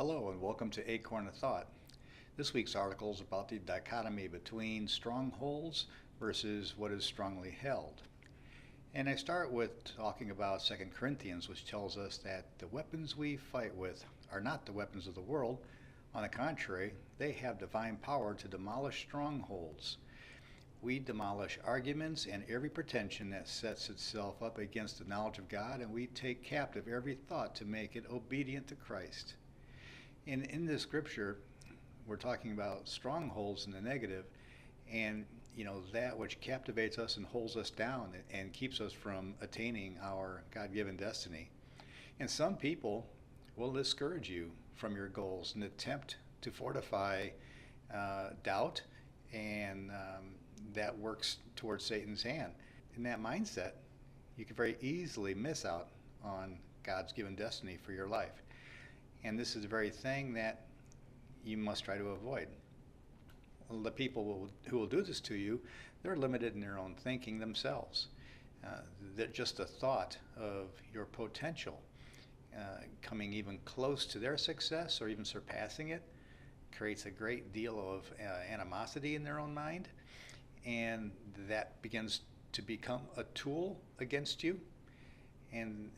Hello and welcome to Acorn of Thought. This week's article is about the dichotomy between strongholds versus what is strongly held. And I start with talking about 2 Corinthians, which tells us that the weapons we fight with are not the weapons of the world. On the contrary, they have divine power to demolish strongholds. We demolish arguments and every pretension that sets itself up against the knowledge of God, and we take captive every thought to make it obedient to Christ. In this scripture, we're talking about strongholds in the negative, and that which captivates us and holds us down and keeps us from attaining our God-given destiny. And some people will discourage you from your goals and attempt to fortify doubt, and that works towards Satan's hand. In that mindset, you can very easily miss out on God's given destiny for your life. And this is the very thing that you must try to avoid. Well, the people who will do this to you, they're limited in their own thinking themselves. That just the thought of your potential coming even close to their success or even surpassing it creates a great deal of animosity in their own mind, and that begins to become a tool against you, and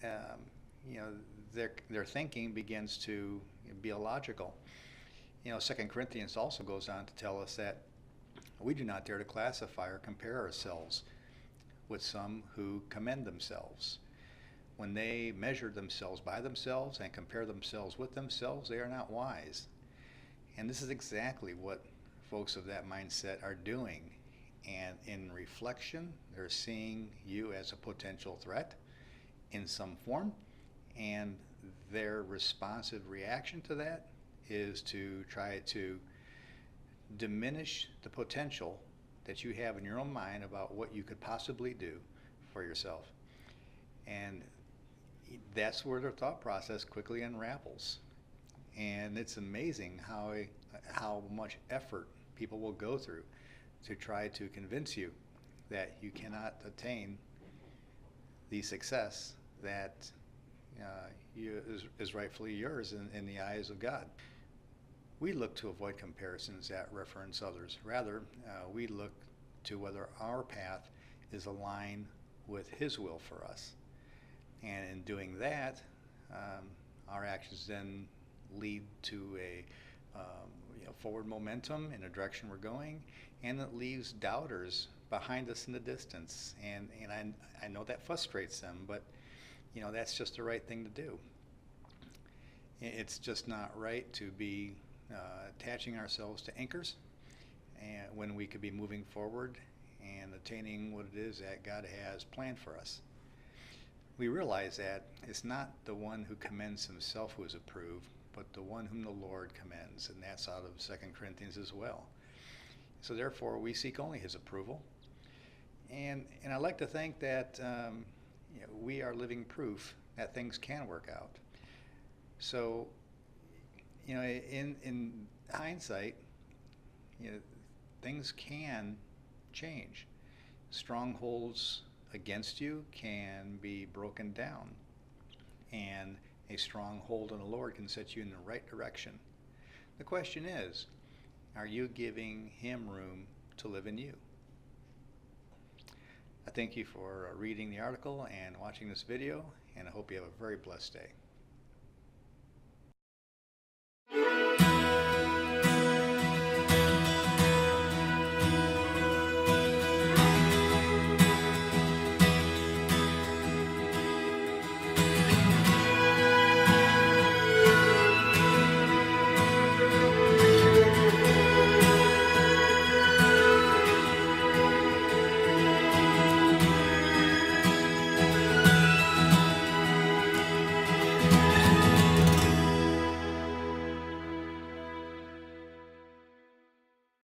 their thinking begins to be illogical. 2 Corinthians also goes on to tell us that we do not dare to classify or compare ourselves with some who commend themselves. When they measure themselves by themselves and compare themselves with themselves, they are not wise. And this is exactly what folks of that mindset are doing. And in reflection, they're seeing you as a potential threat in some form, and their responsive reaction to that is to try to diminish the potential that you have in your own mind about what you could possibly do for yourself. And that's where their thought process quickly unravels. And it's amazing how much effort people will go through to try to convince you that you cannot attain the success that is rightfully yours in the eyes of God. We look to avoid comparisons that reference others. Rather, we look to whether our path is aligned with His will for us. And in doing that, our actions then lead to a forward momentum in the direction we're going, and it leaves doubters behind us in the distance. And I know that frustrates them, but that's just the right thing to do. It's just not right to be attaching ourselves to anchors and when we could be moving forward and attaining what it is that God has planned for us. We realize that it's not the one who commends himself who is approved, but the one whom the Lord commends, and that's out of 2 Corinthians as well. So therefore, we seek only His approval. And I like to think that we are living proof that things can work out. So, in hindsight, things can change. Strongholds against you can be broken down, and a stronghold in the Lord can set you in the right direction. The question is, are you giving Him room to live in you? I thank you for reading the article and watching this video, and I hope you have a very blessed day.